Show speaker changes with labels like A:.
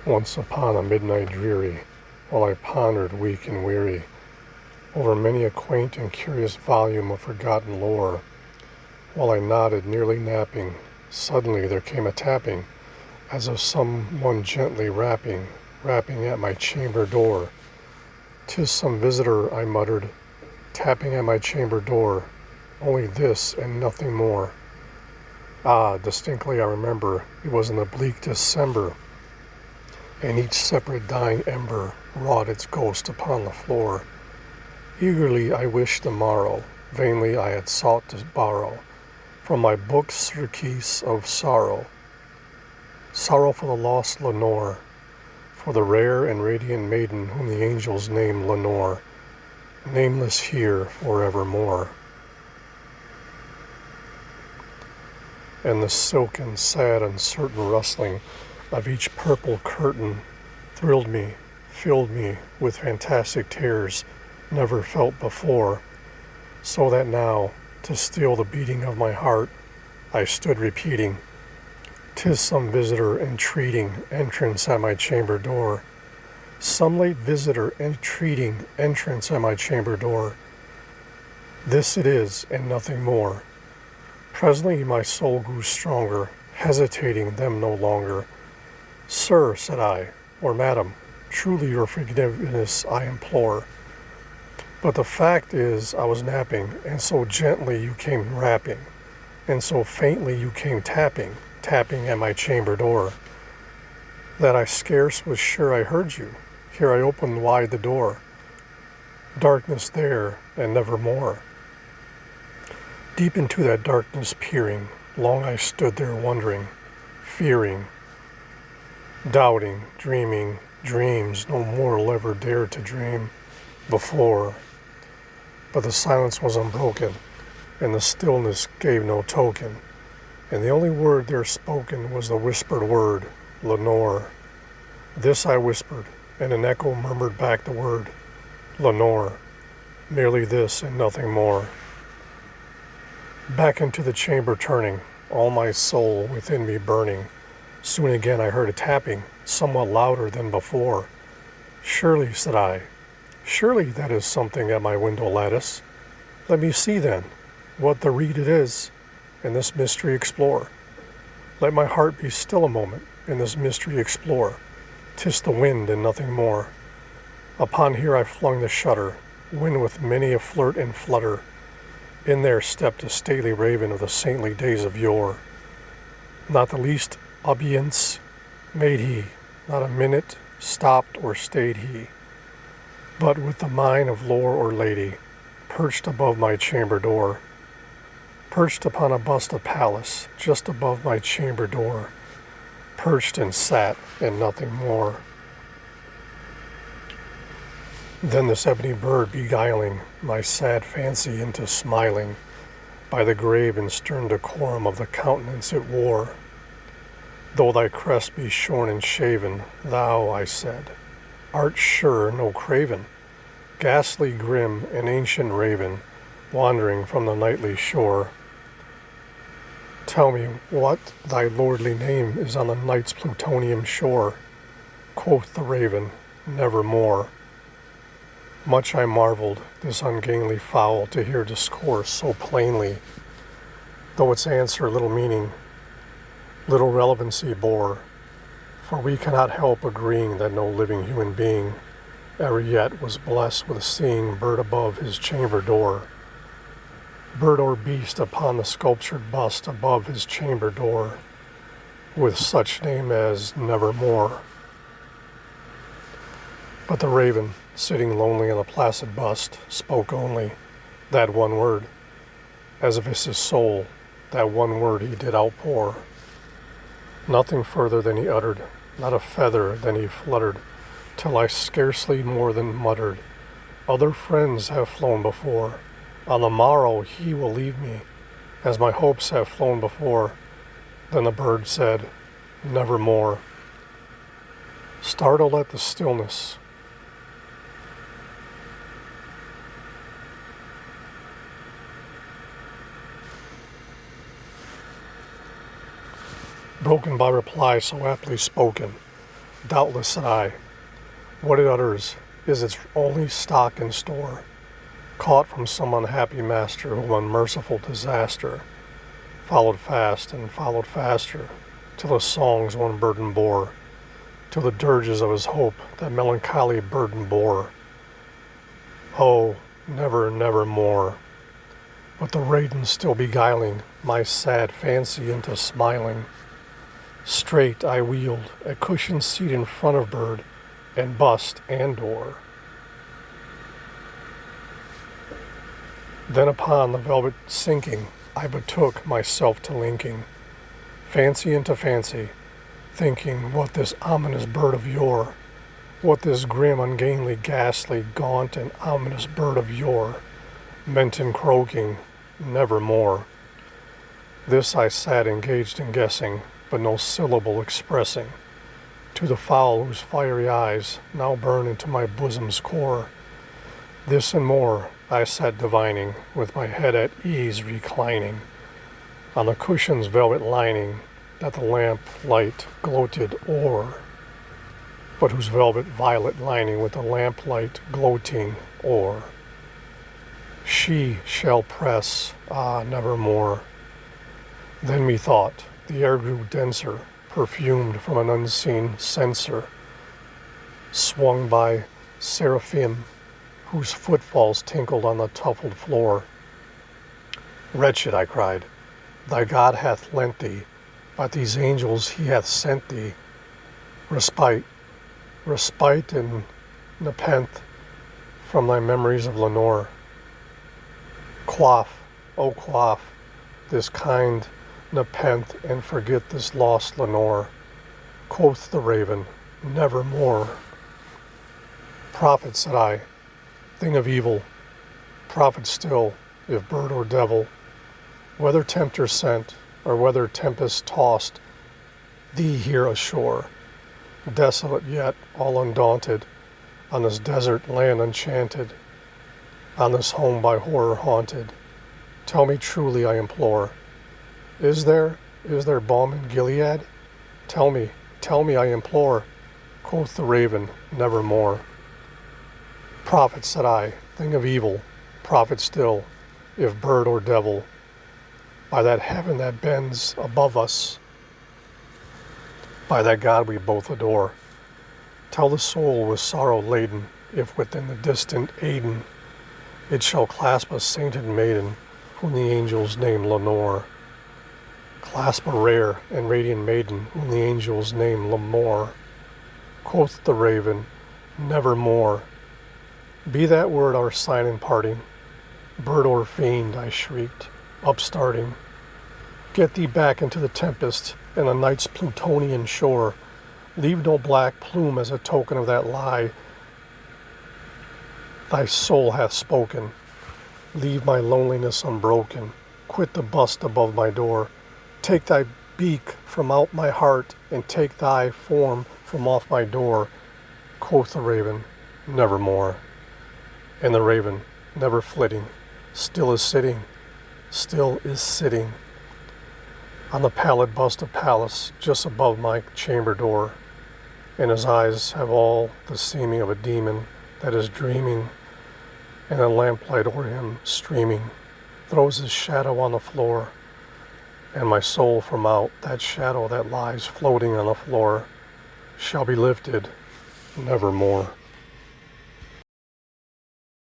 A: Once upon a midnight dreary, while I pondered weak and weary over many a quaint and curious volume of forgotten lore, while I nodded, nearly napping, suddenly there came a tapping, as of some one gently rapping at my chamber door. "'Tis some visitor," I muttered, tapping at my chamber door, only this and nothing more. Ah, distinctly I remember, it was in the bleak December, and each separate dying ember wrought its ghost upon the floor. Eagerly I wished the morrow, vainly I had sought to borrow from my book surcease of sorrow for the lost Lenore, for the rare and radiant maiden whom the angels name Lenore, nameless here forevermore. And the silken, sad, uncertain rustling of each purple curtain thrilled me, filled me with fantastic terrors never felt before, so that now, to still the beating of my heart, I stood repeating, "'Tis some visitor entreating entrance at my chamber door, some late visitor entreating entrance at my chamber door. This it is, and nothing more." Presently my soul grew stronger, hesitating them no longer. "Sir," said I, "or madam, truly your forgiveness I implore. But the fact is I was napping, and so gently you came rapping, and so faintly you came tapping at my chamber door, that I scarce was sure I heard you. Here I opened wide the door. Darkness there, and never more. Deep into that darkness peering, long I stood there wondering, fearing, doubting, dreaming dreams no mortal ever dared to dream before. But the silence was unbroken, and the stillness gave no token, and the only word there spoken was the whispered word, Lenore. This I whispered, and an echo murmured back the word, Lenore. Merely this and nothing more. Back into the chamber turning, all my soul within me burning, soon again I heard a tapping, somewhat louder than before. "Surely," said I, "surely that is something at my window lattice. Let me see then, what the rede it is, and this mystery explore. Let my heart be still a moment, and this mystery explore. 'Tis the wind and nothing more." Upon here I flung the shutter, wind with many a flirt and flutter. In there stepped a stately raven of the saintly days of yore. Not the least obeisance made he, not a minute stopped or stayed he, but with the mien of lord or lady, perched above my chamber door, perched upon a bust of Pallas, just above my chamber door, perched and sat, and nothing more. Then this ebony bird beguiling my sad fancy into smiling, by the grave and stern decorum of the countenance it wore. "Though thy crest be shorn and shaven, thou," I said, "art sure no craven, ghastly grim, an ancient raven, wandering from the nightly shore. Tell me what thy lordly name is on the night's plutonian shore." Quoth the raven, "Nevermore." Much I marveled, this ungainly fowl, to hear discourse so plainly, though its answer little meaning, little relevancy bore, for we cannot help agreeing that no living human being ever yet was blessed with seeing bird above his chamber door, bird or beast upon the sculptured bust above his chamber door, with such name as Nevermore. But the raven, sitting lonely on the placid bust, spoke only that one word, as if it's his soul, that one word he did outpour. Nothing further than he uttered, not a feather than he fluttered, till I scarcely more than muttered, "Other friends have flown before. On the morrow he will leave me, as my hopes have flown before." Then the bird said, "Nevermore." Startled at the stillness, broken by reply so aptly spoken, Doubtless, said I, what it utters is its only stock in store, caught from some unhappy master whom unmerciful disaster followed fast and followed faster, till his songs one burden bore, till the dirges of his hope that melancholy burden bore. Oh, never, never more. But the raiden still beguiling my sad fancy into smiling. Straight I wheeled a cushioned seat in front of bird and bust and door. Then upon the velvet sinking, I betook myself to linking fancy into fancy, thinking what this ominous bird of yore, what this grim, ungainly, ghastly, gaunt, and ominous bird of yore meant in croaking, nevermore. This I sat engaged in guessing, but no syllable expressing, to the fowl whose fiery eyes now burn into my bosom's core. This and more I sat divining, with my head at ease reclining on the cushion's velvet lining that the lamp light gloated o'er, but whose velvet violet lining with the lamp light gloating o'er. She shall press, ah, nevermore. Then methought the air grew denser, perfumed from an unseen censer, swung by seraphim, whose footfalls tinkled on the tuffled floor. Wretched, I cried, thy God hath lent thee, but these angels he hath sent thee, respite, respite and nepenthe from thy memories of Lenore. Quaff, oh quaff, this kind nepenthe, and forget this lost Lenore. Quoth the raven, nevermore. Prophet, said I, thing of evil, prophet still, if bird or devil, whether tempter sent, or whether tempest tossed thee here ashore, desolate yet all undaunted, on this desert land enchanted, on this home by horror haunted, tell me truly, I implore, is there balm in Gilead? Tell me, I implore. Quoth the raven, nevermore. Prophet, said I, thing of evil, prophet still, if bird or devil, by that heaven that bends above us, by that God we both adore, tell the soul with sorrow laden, if within the distant Aidenn it shall clasp a sainted maiden, whom the angels name Lenore. Clasp a rare and radiant maiden, whom the angels name Lamore. Quoth the raven, nevermore. Be that word our sign in parting, bird or fiend, I shrieked, upstarting. Get thee back into the tempest and the night's Plutonian shore. Leave no black plume as a token of that lie thy soul hath spoken. Leave my loneliness unbroken. Quit the bust above my door. Take thy beak from out my heart, and take thy form from off my door. Quoth the raven, nevermore. And the raven, never flitting, still is sitting on the pallid bust of Pallas just above my chamber door, and his eyes have all the seeming of a demon that is dreaming, and the lamplight o'er him streaming throws his shadow on the floor, and my soul from out that shadow that lies floating on the floor shall be lifted nevermore.